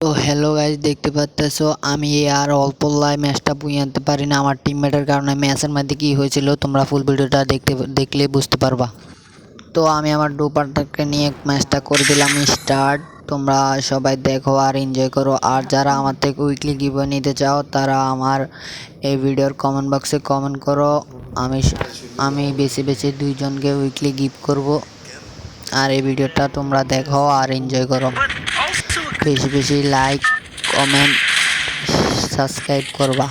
তো hello guys, দেখতে পাচ্তেছো আমি আর অল্প ম্যাচটা বুঝে আনতে পারি না। আমার টিমমেটের কারণে ম্যাচের মধ্যে কি হয়েছিল তোমরা ফুল ভিডিওটা দেখলে বুঝতে পারবা। তো আমি আমার ডুপারটাকে নিয়ে ম্যাচটা করে দিলাম স্টার্ট। তোমরা সবাই দেখো আর এনজয় করো। আর যারা আমার থেকে উইকলি গিভওয়ে নিতে চাও তারা আমার এই ভিডিওর কমেন্ট বক্সে কমেন্ট করো। আমি বেশি বেশি দুইজনকে উইকলি গিফট করব। আর এই ভিডিওটা তোমরা দেখো আর এনজয় করো। বেশি বেশি লাইক, কমেন্ট, সাবস্ক্রাইব করবা।